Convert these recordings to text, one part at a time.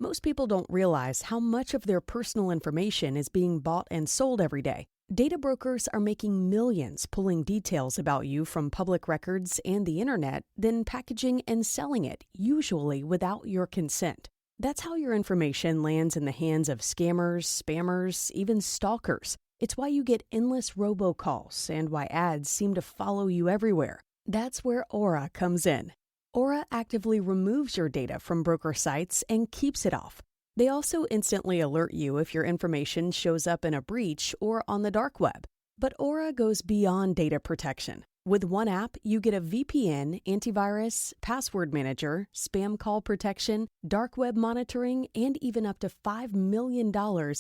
Most people don't realize how much of their personal information is being bought and sold every day. Data brokers are making millions pulling details about you from public records and the internet, then packaging and selling it, usually without your consent. That's how your information lands in the hands of scammers, spammers, even stalkers. It's why you get endless robocalls and why ads seem to follow you everywhere. That's where Aura comes in. Aura actively removes your data from broker sites and keeps it off. They also instantly alert you if your information shows up in a breach or on the dark web. But Aura goes beyond data protection. With one app, you get a VPN, antivirus, password manager, spam call protection, dark web monitoring, and even up to $5 million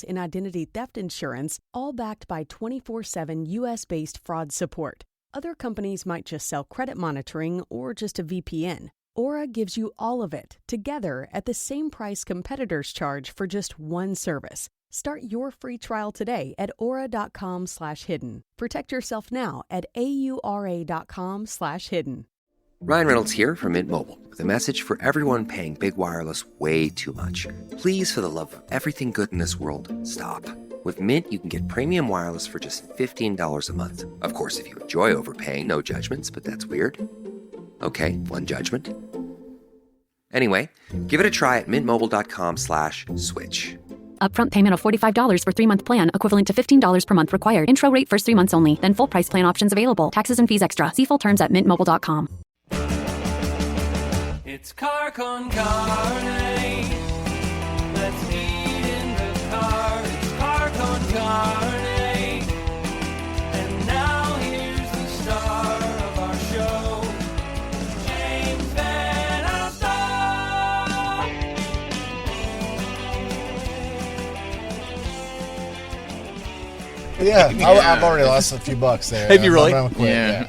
in identity theft insurance, all backed by 24/7 US-based fraud support. Other companies might just sell credit monitoring or just a VPN. Aura gives you all of it, together at the same price competitors charge for just one service. Start your free trial today at aura.com/hidden. Protect yourself now at aura.com/hidden. Ryan Reynolds here from Mint Mobile with a message for everyone paying big wireless way too much. Please, for the love of everything good in this world, stop. With Mint, you can get premium wireless for just $15 a month. Of course, if you enjoy overpaying, no judgments, but that's weird. Okay, one judgment. Anyway, give it a try at mintmobile.com/switch. Upfront payment of $45 for 3-month plan, equivalent to $15 per month required. Intro rate first 3 months only, then full price plan options available. Taxes and fees extra. See full terms at mintmobile.com. It's Car Con Carne. Let's eat in the car. It's Car Con Carne. And now here's the star of our show, James Van Alstyne. Yeah, I've already lost a few bucks there. Have you really? Yeah.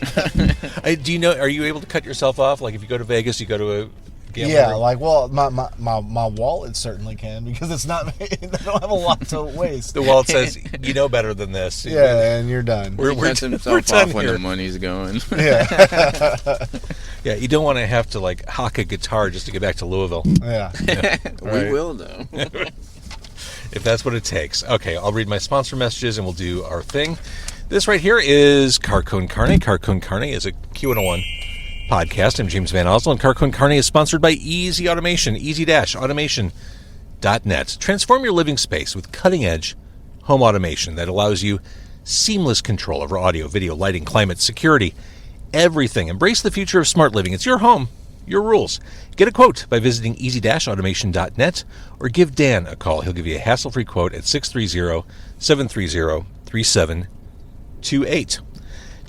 Do you know? Are you able to cut yourself off? Like if you go to Vegas, you go to a gambling Yeah, ring? like, well, my wallet certainly can, because it's not, I don't have a lot to waste. The wallet says, you know better than this. Yeah, and you're done. We're himself done off when here. the money's going. Yeah. Yeah, you don't want to have to like hock a guitar just to get back to Louisville. Yeah. We will, though. If that's what it takes. Okay, I'll read my sponsor messages and we'll do our thing. This right here is Car Con Carne. Car Con Carne is a Q101 podcast. I'm James Van Oslo, and Car Con Carne is sponsored by Easy Automation, easy-automation.net. Transform your living space with cutting-edge home automation that allows you seamless control over audio, video, lighting, climate, security, everything. Embrace the future of smart living. It's your home, your rules. Get a quote by visiting easy-automation.net or give Dan a call. He'll give you a hassle-free quote at 630-730-3728.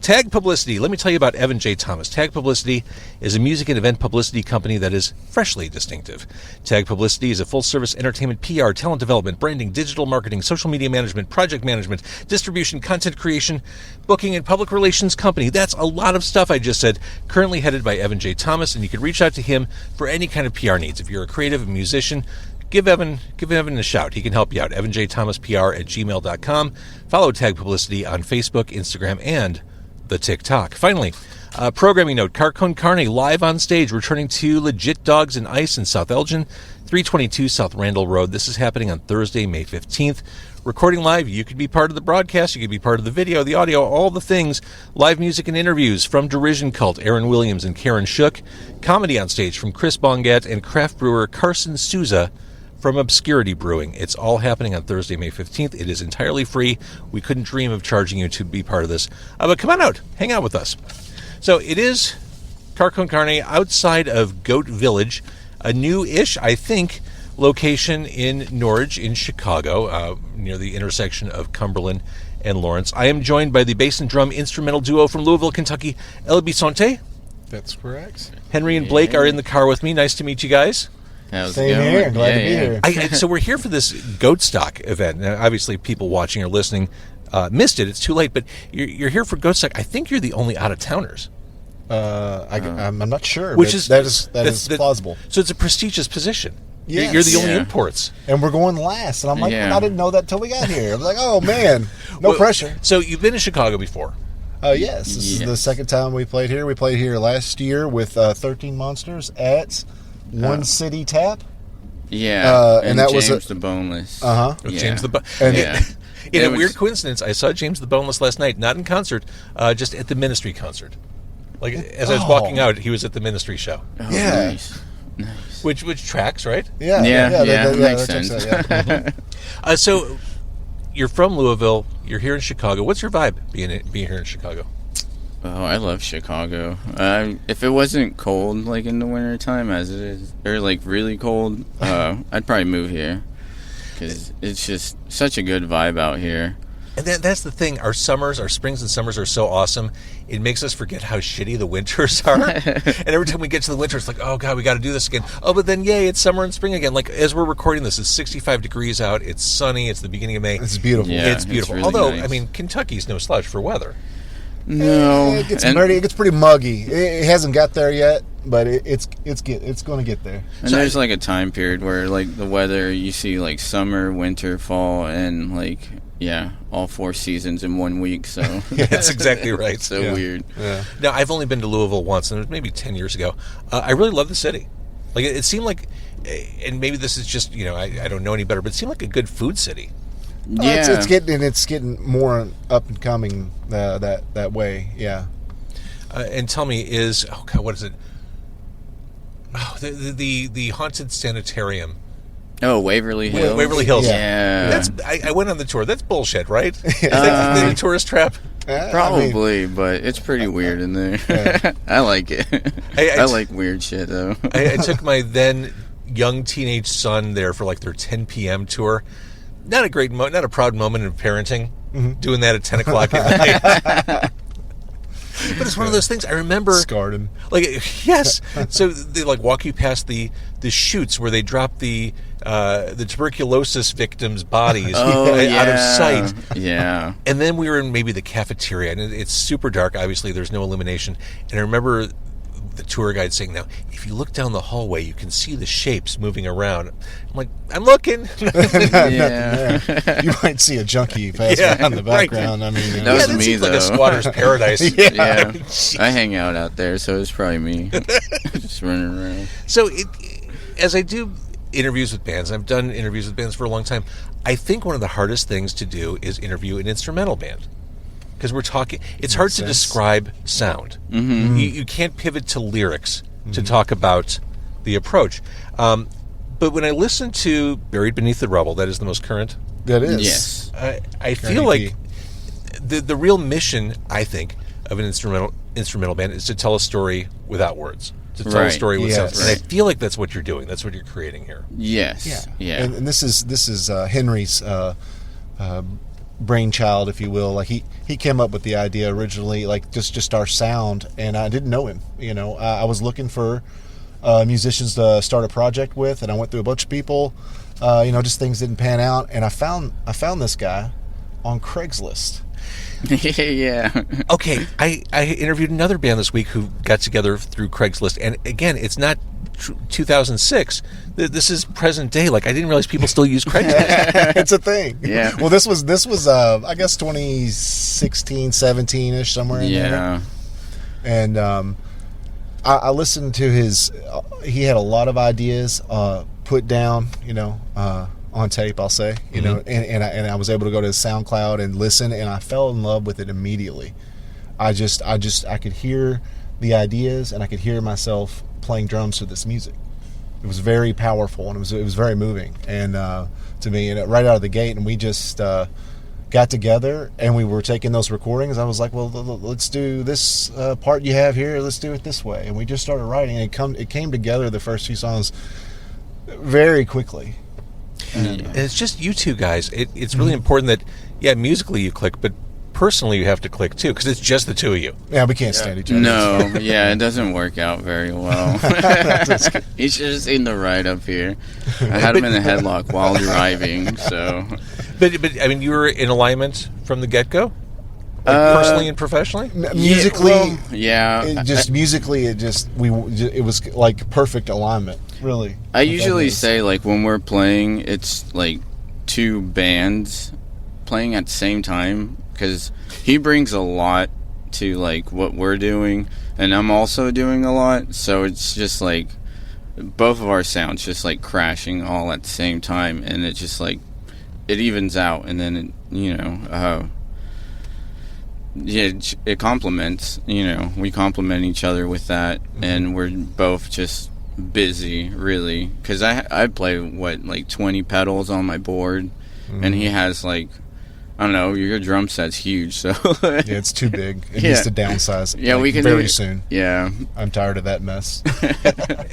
Tag Publicity. Let me tell you about Evan J. Thomas. Tag Publicity is a music and event publicity company that is freshly distinctive. Tag Publicity is a full-service entertainment PR, talent development, branding, digital marketing, social media management, project management, distribution, content creation, booking, and public relations company. That's a lot of stuff I just said. Currently headed by Evan J. Thomas, and you can reach out to him for any kind of PR needs. If you're a creative, a musician, give Evan a shout. He can help you out. evanjthomaspr@gmail.com. Follow Tag Publicity on Facebook, Instagram, and the TikTok. Finally, programming note, Car Con Carne live on stage, returning to Legit Dogs and Ice in South Elgin, 322 South Randall Road. This is happening on Thursday, May 15th. Recording live, you could be part of the broadcast, you could be part of the video, the audio, all the things. Live music and interviews from Derision Cult, Aaron Williams and Karen Shook. Comedy on stage from Chris Bongat and craft brewer Carson Souza from Obscurity Brewing. It's all happening on Thursday, May 15th. It is entirely free. We couldn't dream of charging you to be part of this. But come on out. Hang out with us. So it is Car Con Carne outside of Goat Village, a new-ish, I think, location in Norridge in Chicago, near the intersection of Cumberland and Lawrence. I am joined by the bass and drum instrumental duo from Louisville, Kentucky, El Bisonte. That's correct. Henry and Blake are in the car with me. Nice to meet you guys. How's it Same going? here. Glad to be here. So we're here for this Goatstock event. Now, obviously, people watching or listening missed it. It's too late, but you're here for Goatstock. I think you're the only out-of-towners. I'm not sure, Which but is that is plausible. So it's a prestigious position. Yes. You're the only Yeah. imports. And we're going last, and I'm like, Yeah. I didn't know that till we got here. I'm like, oh man, no pressure. So you've been to Chicago before. Yes, this is the second time we played here. We played here last year with 13 Monsters at One City Tap. Yeah, and that was James the Boneless. With James the In a weird coincidence, I saw James the Boneless last night, not in concert, just at the Ministry concert. Like as I was walking out, he was at the Ministry show. Oh, Yeah. Nice. Which tracks, right? Yeah, that makes that sense. checks out, yeah. So you're from Louisville. You're here in Chicago. What's your vibe being here in Chicago? Oh, I love Chicago. If it wasn't cold, like in the wintertime, as it is, or like really cold, I'd probably move here. Because it's just such a good vibe out here. And that's the thing. Our springs and summers are so awesome. It makes us forget how shitty the winters are. And every time we get to the winter, it's like, oh, God, we got to do this again. Oh, but then, yay, it's summer and spring again. Like, as we're recording this, it's 65 degrees out. It's sunny. It's the beginning of May. It's beautiful. Yeah, it's beautiful. really Although, nice. I mean, Kentucky's no slouch for weather. No. It gets pretty muggy. It hasn't got there yet, but it's going to get there. And there's like a time period where like the weather, you see like summer, winter, fall, and like, all 4 seasons in 1 week. So That's exactly right. It's so weird. Yeah. Now, I've only been to Louisville once, and it was maybe 10 years ago. I really love the city. Like, it seemed like, and maybe this is just, I don't know any better, but it seemed like a good food city. Yeah. It's getting more up and coming that way. Yeah. And tell me, what is it? Oh, the haunted sanitarium. Oh, Waverly Hills. Waverly Hills. Yeah. I went on the tour. That's bullshit, right? Is that the tourist trap? Probably, but it's pretty weird in there. Yeah. I like it. I like weird shit, though. I took my then young teenage son there for like their 10 p.m. tour. Not a proud moment in parenting, doing that at 10 o'clock at night. But it's one of those things. I remember Scarred him. Like, yes. So they like walk you past the chutes where they drop the tuberculosis victims' bodies out of sight. Yeah. And then we were in maybe the cafeteria, and it's super dark. Obviously, there's no illumination. And I remember the tour guide saying, "Now, if you look down the hallway, you can see the shapes moving around." I'm like, "I'm looking." Yeah. You might see a junkie pass around the background. Right. I mean, That was that me, seems like a though. squatter's paradise. Yeah. I hang out out there, so it's probably me. Just running around. So, as I do interviews with bands, I've done interviews with bands for a long time, I think one of the hardest things to do is interview an instrumental band. Because we're talking, it's hard to describe sound. Mm-hmm. You can't pivot to lyrics to talk about the approach. But when I listen to Buried Beneath the Rubble, that is the most current. that is. Yes. I feel like the real mission, I think, of an instrumental band is to tell a story without words. To tell a story with sounds. And I feel like that's what you're doing. That's what you're creating here. Yes. Yeah. And this is Henry's brainchild, if you will. Like he came up with the idea originally, like just our sound, and I didn't know him. I was looking for musicians to start a project with, and I went through a bunch of people. Just things didn't pan out, and I found this guy on Craigslist. Yeah. Okay, I interviewed another band this week who got together through Craigslist, and again, it's not 2006. This is present day. Like, I didn't realize people still use Craigslist. It's a thing. Yeah. Well, this was I guess 2016, 17-ish, somewhere in there. And I listened to his. He had a lot of ideas put down, on tape, I'll say, and I was able to go to his SoundCloud and listen, and I fell in love with it immediately. I could hear the ideas, and I could hear myself playing drums to this music. It was very powerful, and it was very moving, and to me, and right out of the gate, and we just got together, and we were taking those recordings. I was like, well, let's do this part you have here. Let's do it this way, and we just started writing, and it came together. The first few songs very quickly. And it's just you two guys. It's really important that, musically you click, but personally you have to click too, because it's just the two of you. Yeah, we can't stand each other. No, it doesn't work out very well. You should have seen the ride up here. I had him in a headlock while driving, so. But I mean, you were in alignment from the get-go? Personally and professionally? Musically, musically, it was like perfect alignment, really. I usually say, like, when we're playing, it's like two bands playing at the same time, because he brings a lot to, like, what we're doing, and I'm also doing a lot, so it's just like both of our sounds just like crashing all at the same time, and it just like it evens out, and then it, it complements. We complement each other with that, and we're both just busy, really, because I play like 20 pedals on my board, and he has like, I don't know, your drum set's huge, so yeah, it's too big. It needs to downsize. Yeah, we can very soon. Yeah, I'm tired of that mess.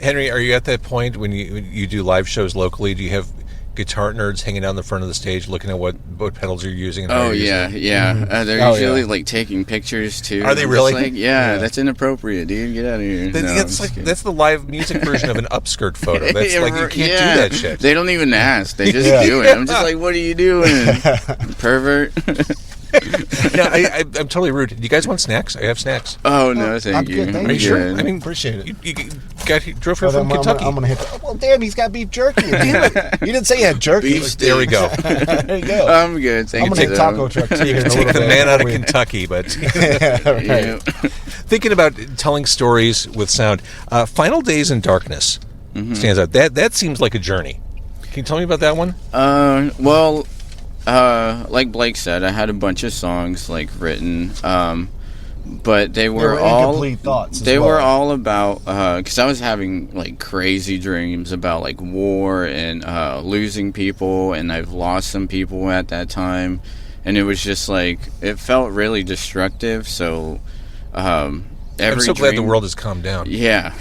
Henry, are you at that point when you do live shows locally? Do you have guitar nerds hanging out in the front of the stage looking at what pedals you're using? And oh yeah, yeah. They're usually like taking pictures too. Are they really? Like, yeah, that's inappropriate, dude. Get out of here. That's the live music version of an upskirt photo. That's like you can't do that shit. They don't even ask. They just do it. I'm just like, what are you doing, pervert? No, I'm totally rude. Do you guys want snacks? I have snacks. Oh no, thank you. Good, thank Are you sure? Good. I mean, appreciate it. You drove here from Kentucky. I'm gonna hit. Well, damn, he's got beef jerky. Damn it! You didn't say you had jerky. Beef steak. There we go. There you go. I'm good. Thank I'm gonna you. hit taco truck too. You can take the man out of Kentucky, but Yeah. thinking about telling stories with sound. Final Days in Darkness stands out. That seems like a journey. Can you tell me about that one? Well, like Blake said, I had a bunch of songs like written, but they were all incomplete thoughts. They were all about because I was having like crazy dreams about like war and losing people, and I've lost some people at that time, and it was just like it felt really destructive. So I'm so glad the world has calmed down. Yeah.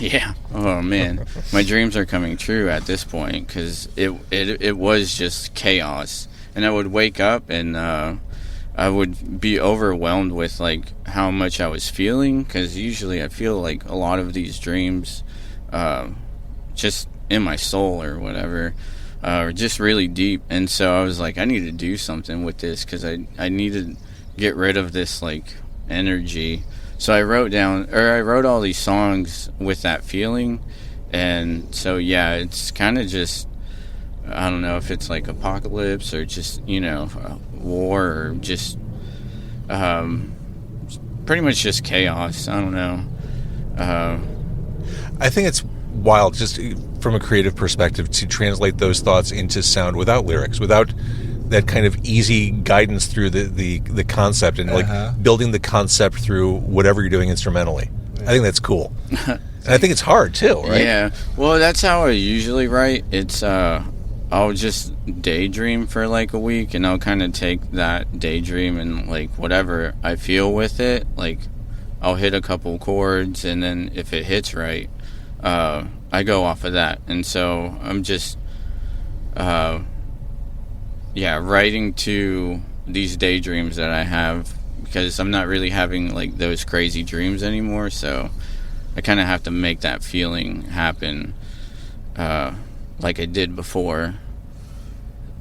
Oh man, my dreams are coming true at this point because it was just chaos. And I would wake up and I would be overwhelmed with like how much I was feeling, because usually I feel like a lot of these dreams just in my soul or whatever are just really deep. And so I was like, I need to do something with this because I need to get rid of this like energy. So I wrote all these songs with that feeling. And so yeah, it's kind of just, I don't know if it's like apocalypse or just, war or just pretty much just chaos. I don't know. I think it's wild just from a creative perspective to translate those thoughts into sound without lyrics, without that kind of easy guidance through the concept and like building the concept through whatever you're doing instrumentally. I think that's cool. And I think it's hard too, right? Yeah. Well, that's how I usually write. It's I'll just daydream for like a week, and I'll kind of take that daydream and like whatever I feel with it, like I'll hit a couple chords, and then if it hits right, I go off of that. And so I'm just writing to these daydreams that I have, because I'm not really having like those crazy dreams anymore, so I kind of have to make that feeling happen like I did before.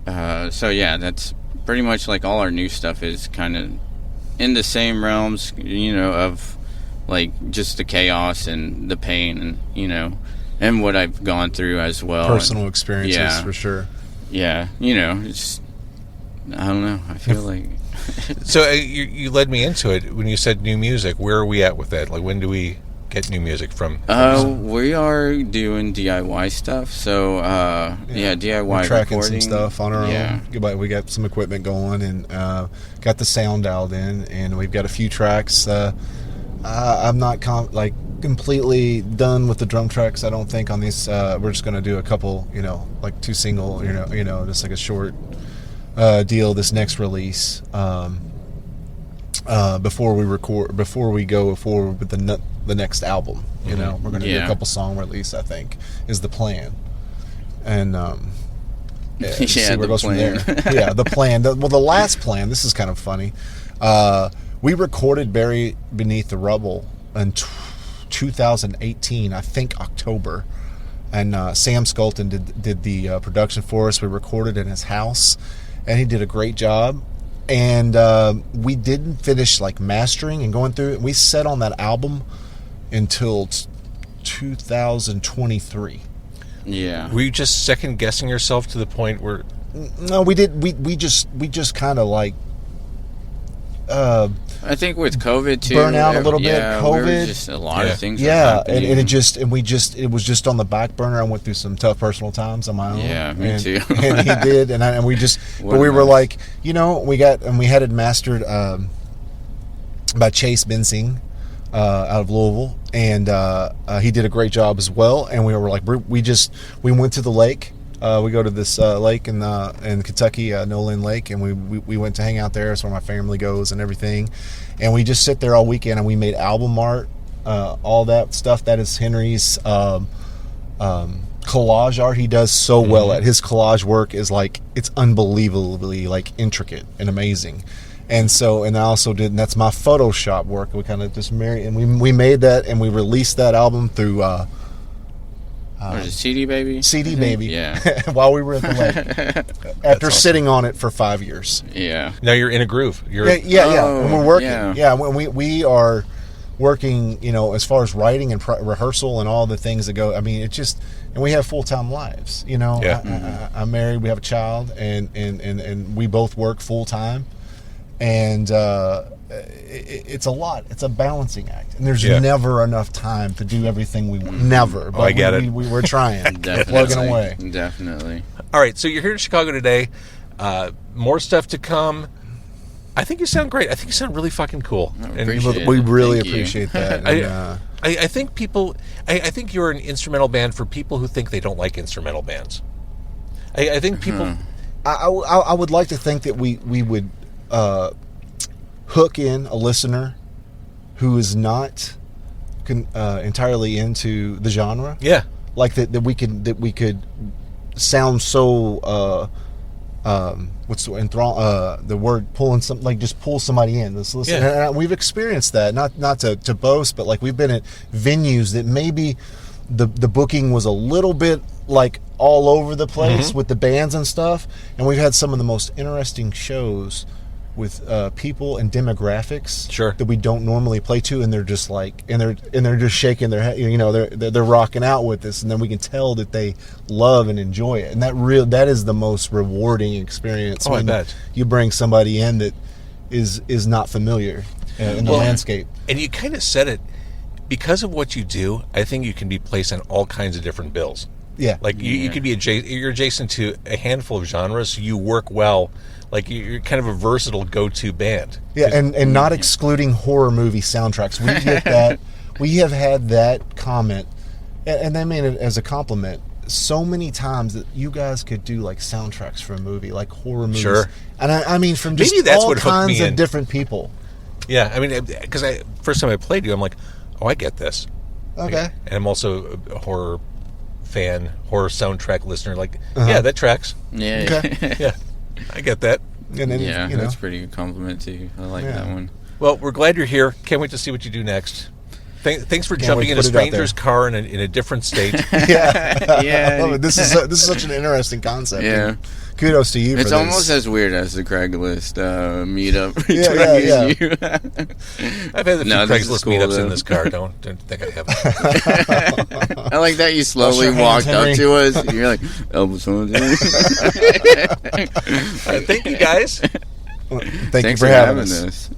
So yeah, that's pretty much like all our new stuff is kind of in the same realms, of like just the chaos and the pain and, and what I've gone through as well. Personal experiences, for sure. Yeah, it's, I don't know, I feel like... So you led me into it when you said new music. Where are we at with that? Like, when do we get new music from? We are doing DIY stuff. So DIY We're tracking recording. some stuff on our own. We got some equipment going and got the sound dialed in, and we've got a few tracks. I'm not completely done with the drum tracks, I don't think, on these. We're just going to do a couple, like 2 single, just like a short deal this next release before we go forward with the next album. We're going to do a couple song release, I think, is the plan. And see where it goes from there. Yeah, the plan. The last plan, this is kind of funny. We recorded Beneath the Rubble in 2018, I think October. And Sam Skulton did the production for us. We recorded in his house, and he did a great job. And we didn't finish like mastering and going through it. We set on that album until 2023. Yeah. Were you just second guessing yourself to the point where? No, we did. We just kind of like I think with COVID too, burn out a little bit. COVID, just a lot of things. Yeah, and it was just on the back burner. I went through some tough personal times on my own. Yeah, me too. And he did, and we just, but we were like, we had it mastered by Chase Bensing out of Louisville, and he did a great job as well. And we were like, we went to the lake. We go to this lake in Kentucky, Nolan Lake, and we went to hang out there. It's where my family goes and everything. And we just sit there all weekend, and we made album art, all that stuff. That is Henry's collage art. He does so well at his collage work. Is like, it's unbelievably like intricate and amazing. And I also did, and that's my Photoshop work. We kind of just married, and we made that, and we released that album through. What is it, CD Baby? CD Baby. Yeah. While we were at the lake, after sitting on it for 5 years. Yeah. Now you're in a groove. Yeah. And we're working. Yeah. When we are working, as far as writing and rehearsal and all the things that go. I mean, it just, and we have full-time lives. Yeah. I'm married. We have a child, and we both work full-time, and it's a lot. It's a balancing act, and there's never enough time to do everything we want. Never. But I get it. We're trying. Plugging away. Definitely. All right, so you're here in Chicago today. More stuff to come. I think you sound great. I think you sound really fucking cool. We really appreciate that. And, I think people. I think you're an instrumental band for people who think they don't like instrumental bands. I think people. I would like to think that we would hook in a listener who is not entirely into the genre. Yeah, like that we could sound so what's the word, pulling some, like just pull somebody in. Let's listen. Yeah. And we've experienced that, not to boast, but like we've been at venues that maybe the booking was a little bit like all over the place with the bands and stuff, and we've had some of the most interesting shows with people and demographics that we don't normally play to, and they're just like, and they're just shaking their head, they're rocking out with us, and then we can tell that they love and enjoy it, and that is the most rewarding experience when you bring somebody in that is not familiar in the landscape. And you kind of said it, because of what you do, I think you can be placed on all kinds of different bills. Yeah, like you could be you're adjacent to a handful of genres, so you work well. Like, you're kind of a versatile go-to band. Yeah, and not excluding horror movie soundtracks. We get that. We have had that comment, and they mean it as a compliment, so many times that you guys could do, like, soundtracks for a movie, like horror movies. Sure. And I mean, from just all kinds of different people. Yeah, I mean, because first time I played you, I'm like, oh, I get this. Okay. And I'm also a horror fan, horror soundtrack listener. Like, yeah, that tracks. Yeah. Okay. Yeah. I get that. And then, that's a pretty good compliment too. I like that one. Well, we're glad you're here. Can't wait to see what you do next. Thanks for jumping in a stranger's car in a different state. Yeah. I love it. This is such an interesting concept. Yeah. And kudos to you. It's for almost as weird as the Craigslist meetup. I've had a few Craigslist meetups in this car. Don't think I haven't. I like that you slowly walked up to us. And you're like, Thank you, guys. Thank you for having us.